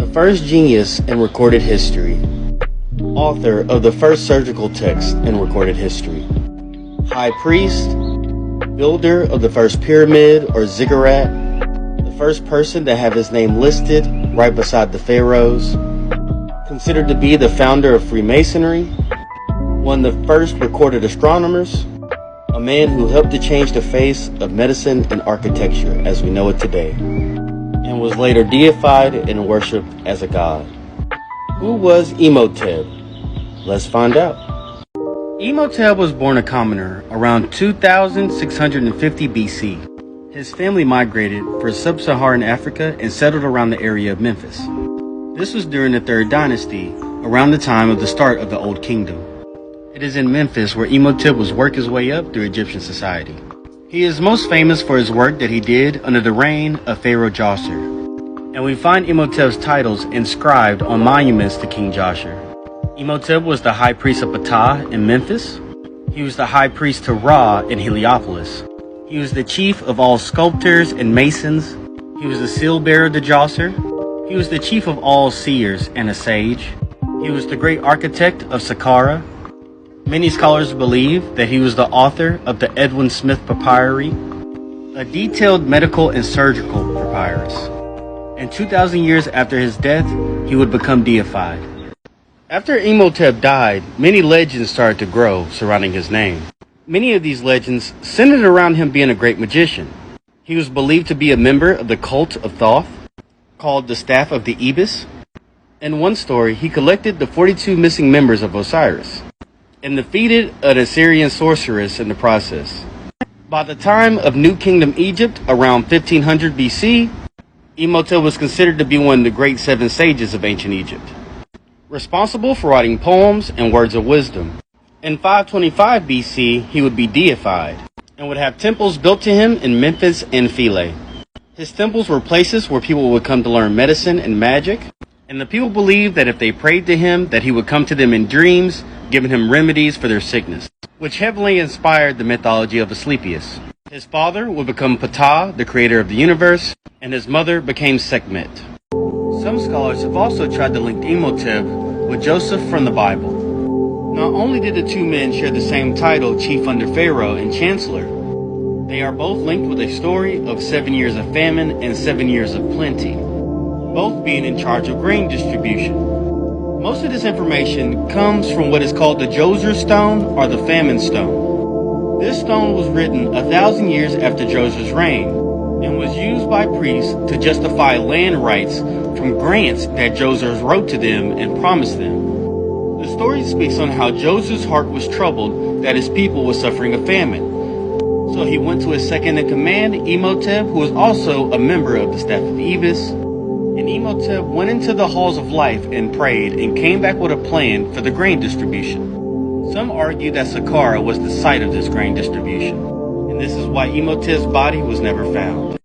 first genius in recorded history. Author of the first surgical text in recorded history. High priest. Builder of the first pyramid or ziggurat. The first person to have his name listed right beside the pharaohs. Considered to be the founder of Freemasonry. One of the first recorded astronomers. A man who helped to change the face of medicine and architecture as we know it today, and was later deified and worshipped as a god. Who was Imhotep? Let's find out. Imhotep was born a commoner around 2650 BC. His family migrated for sub-Saharan Africa and settled around the area of Memphis. This was during the 3rd dynasty, around the time of the start of the Old Kingdom. It is in Memphis where Imhotep was worked his way up through Egyptian society. He is most famous for his work that he did under the reign of Pharaoh Djoser, and we find Imhotep's titles inscribed on monuments to King Djoser. Imhotep was the high priest of Ptah in Memphis. He was the high priest to Ra in Heliopolis. He was the chief of all sculptors and masons. He was the seal bearer to Djoser. He was the chief of all seers and a sage. He was the great architect of Saqqara. Many scholars believe that he was the author of the Edwin Smith Papyri, a detailed medical and surgical papyrus. And 2,000 years after his death, he would become deified. After Imhotep died, many legends started to grow surrounding his name. Many of these legends centered around him being a great magician. He was believed to be a member of the cult of Thoth, called the Staff of the Ibis. In one story, he collected the 42 missing members of Osiris and defeated an Assyrian sorceress in the process. By the time of New Kingdom Egypt, around 1500 BC, Imhotep was considered to be one of the great 7 sages of ancient Egypt, responsible for writing poems and words of wisdom. In 525 BC, he would be deified and would have temples built to him in Memphis and Philae. His temples were places where people would come to learn medicine and magic, and the people believed that if they prayed to him, that he would come to them in dreams, giving him remedies for their sickness, which heavily inspired the mythology of Asclepius. His father would become Ptah, the creator of the universe, and his mother became Sekhmet. Some scholars have also tried to link Imhotep with Joseph from the Bible. Not only did the two men share the same title, chief under Pharaoh and chancellor, they are both linked with a story of 7 years of famine and 7 years of plenty, both being in charge of grain distribution. Most of this information comes from what is called the Djoser stone or the famine stone. This stone was written 1,000 years after Djoser's reign and was used by priests to justify land rights from grants that Djoser wrote to them and promised them. The story speaks on how Djoser's heart was troubled that his people were suffering a famine. So he went to his second in command, Imhotep, who was also a member of the Staff of Ibis. And Imhotep went into the halls of life and prayed and came back with a plan for the grain distribution. Some argue that Saqqara was the site of this grain distribution, and this is why Imhotep's body was never found.